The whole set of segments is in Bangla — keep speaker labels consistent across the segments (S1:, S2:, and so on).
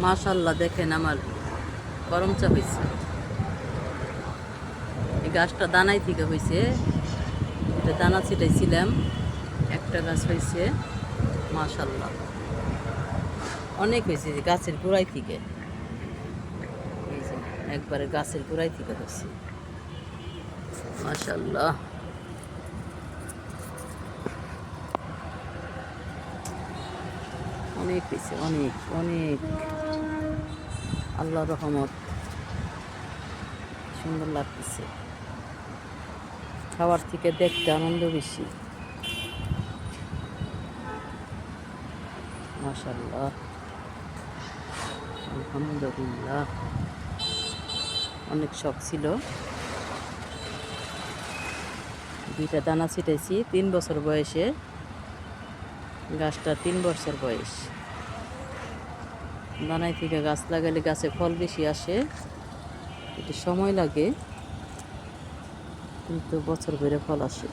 S1: মাশাআল্লাহ, দেখেন আমার গরম চা হয়েছে। এই গাছটা দানাই থেকে হয়েছে, এটা দানা ছিটাইছিলাম, একটা গাছ হয়েছে। মাশাআল্লাহ, অনেক হয়েছে গাছের গোড়ায় থেকে। এই যে একবারে গাছের গোড়ায় থেকে হয়েছে। মাশাআল্লাহ, অনেক হয়েছে, অনেক অনেক। আল্লাহর রহমত, সুন্দর লাগতেছে। খাওয়ার থেকে দেখতে আনন্দ বেশি। মাশাআল্লাহ, আলহামদুলিল্লাহ। অনেক শখ ছিল। দুইটা দানা ছিটাইছি 3 বছর বয়সে। গাছটা 3 বছর বয়স। দানাই থেকে গাছ লাগালে গাছে ফল বেশি আসে, একটু সময় লাগে, কিন্তু বছর ভরে ফল আসে।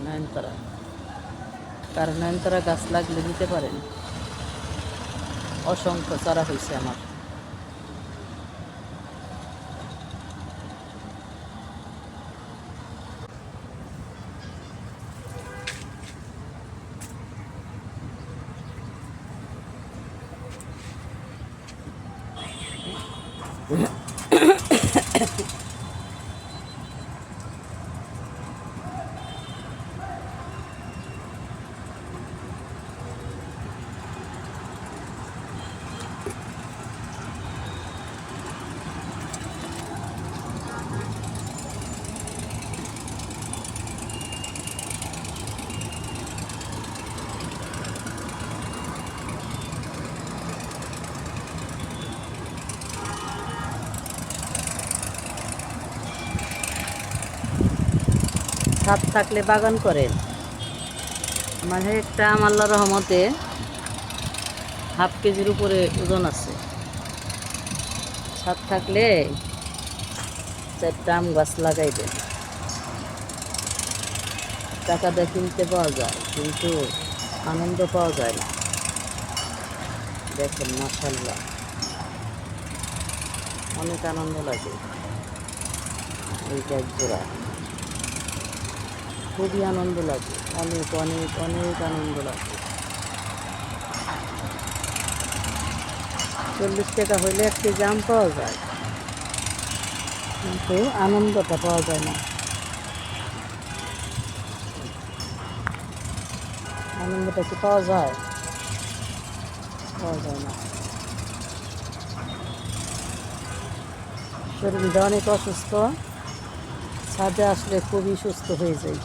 S1: নয়নতারা, তার নয়নতারা গাছ লাগলে নিতে পারেন। অসংখ্য চারা হয়েছে আমার। ছাদ থাকলে বাগান করেন। মানে একটা আল্লাহর রহমতে হাফ কেজির উপরে ওজন আছে। ছাদ থাকলে 4টা আম গাছ লাগাই দেন। টাকা দিয়ে কিনতে পাওয়া যায়, কিন্তু আনন্দ পাওয়া যায় না। দেখেন মাশাআল্লাহ, অনেক আনন্দ লাগে এই গাছ জোড়া। খুবই আনন্দ লাগে, অনেক অনেক অনেক আনন্দ লাগে। 40 টাকা হইলে 1 কেজি আম পাওয়া যায়, কিন্তু আনন্দটা পাওয়া যায় না। আনন্দটা কি পাওয়া যায়? পাওয়া যায় না। শরীরটা অনেক অসুস্থ, ছাদে আসলে খুবই সুস্থ হয়ে যায়।